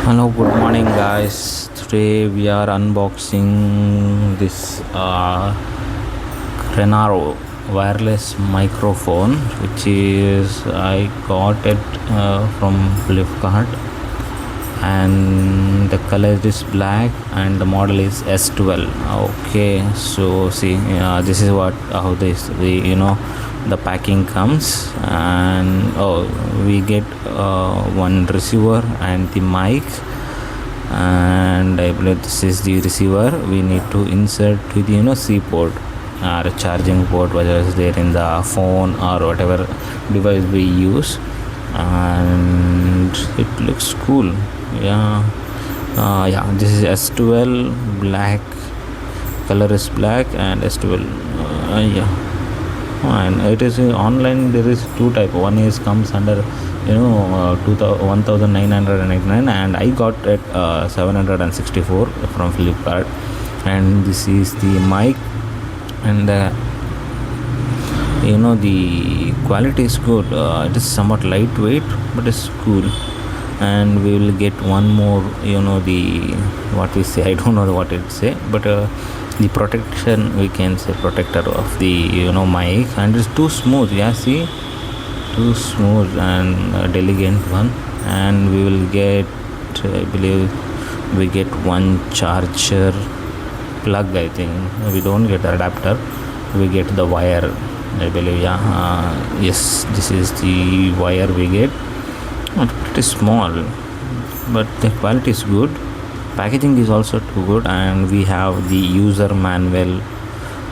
Hello, good morning, guys. Today we are unboxing this Renaro wireless microphone, which is I got it from Flipkart, and the color is black, and the model is S12. Okay, so see, this is what how the packing comes, and we get one receiver and the mic, and I believe this is the receiver. We need to insert to the C port or a charging port, whether it's there in the phone or whatever device we use, and it looks cool. Yeah, this is S12 black, color is black, and S12 yeah. And it is online. There is two type. One is comes under 1999, and I got it 764 from Flipkart. And this is the mic, and the quality is good. It is somewhat lightweight, but it's cool. And we will get one more, the what we say, I don't know what it say, but the protection, we can say, protector of the mic, and it's too smooth. Yeah, see, too smooth and delicate one. And we will get, I believe, we get one charger plug. I think we don't get the adapter, we get the wire, I believe. Yes, this is the wire we get. Pretty small, but the quality is good. Packaging is also too good, and we have the user manual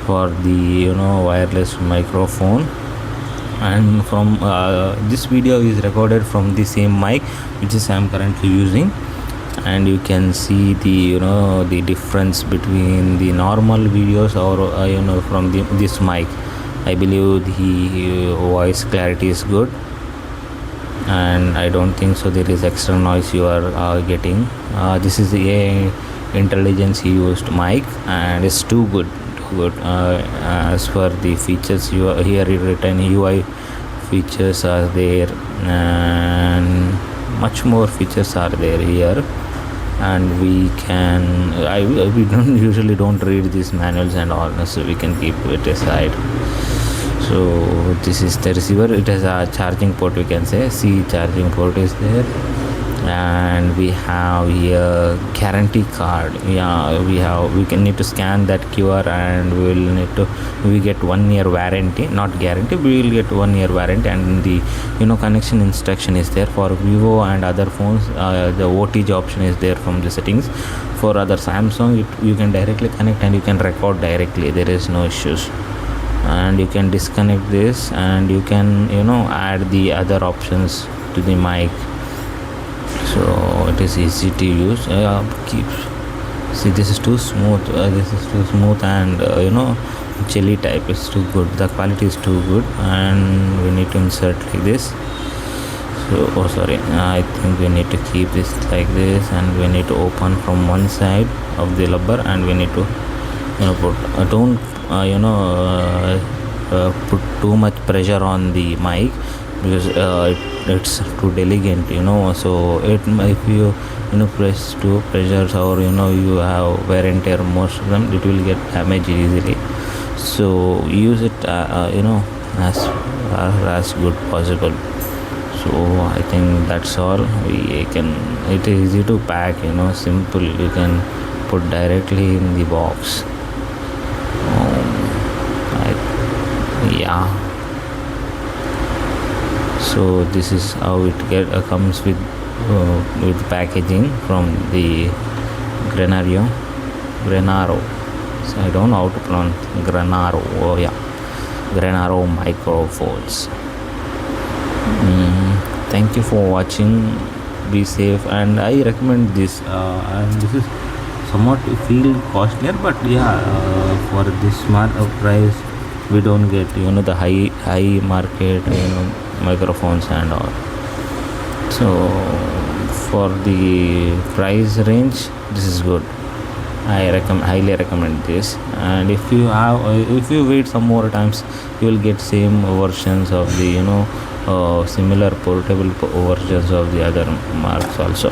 for the wireless microphone. And from this video is recorded from the same mic which is I'm currently using, and you can see the the difference between the normal videos or from this mic. I believe the voice clarity is good, and I don't think so there is extra noise you are getting. This is the intelligence used mic, and it's too good. As for the features, you are here written UI features are there, and much more features are there here. And we can we don't usually don't read these manuals and all, so we can keep it aside. So this is the receiver. It has a charging port, we can say. See, charging port is there, and we have here guarantee card. We can need to scan that QR, and we get 1 year warranty, not guarantee, we will get 1 year warranty. And the connection instruction is there for Vivo and other phones. The OTG option is there from the settings. For other Samsung, you can directly connect and you can record directly, there is no issues. And you can disconnect this, and you can add the other options to the mic, so it is easy to use. See, this is too smooth. And jelly type is too good. The quality is too good, and we need to insert like this. So sorry, I think we need to keep this like this, and we need to open from one side of the rubber, and we need to put don't put too much pressure on the mic, because it's too delicate, so if you press too pressures, or you have wear and tear, most of them it will get damaged easily. So use it as good possible. So I think that's all. It is easy to pack, simple. You can put directly in the box. Yeah, so this is how it comes with packaging from the Grenaro. So I don't know how to pronounce Grenaro. Oh yeah, Grenaro microphones. Thank you for watching. Be safe, and I recommend this. And this is somewhat feel costlier, but for this smart price, we don't get the high market microphones and all. So for the price range, this is good. I highly recommend this. And if you wait some more times, you will get same versions of the similar portable versions of the other marks also.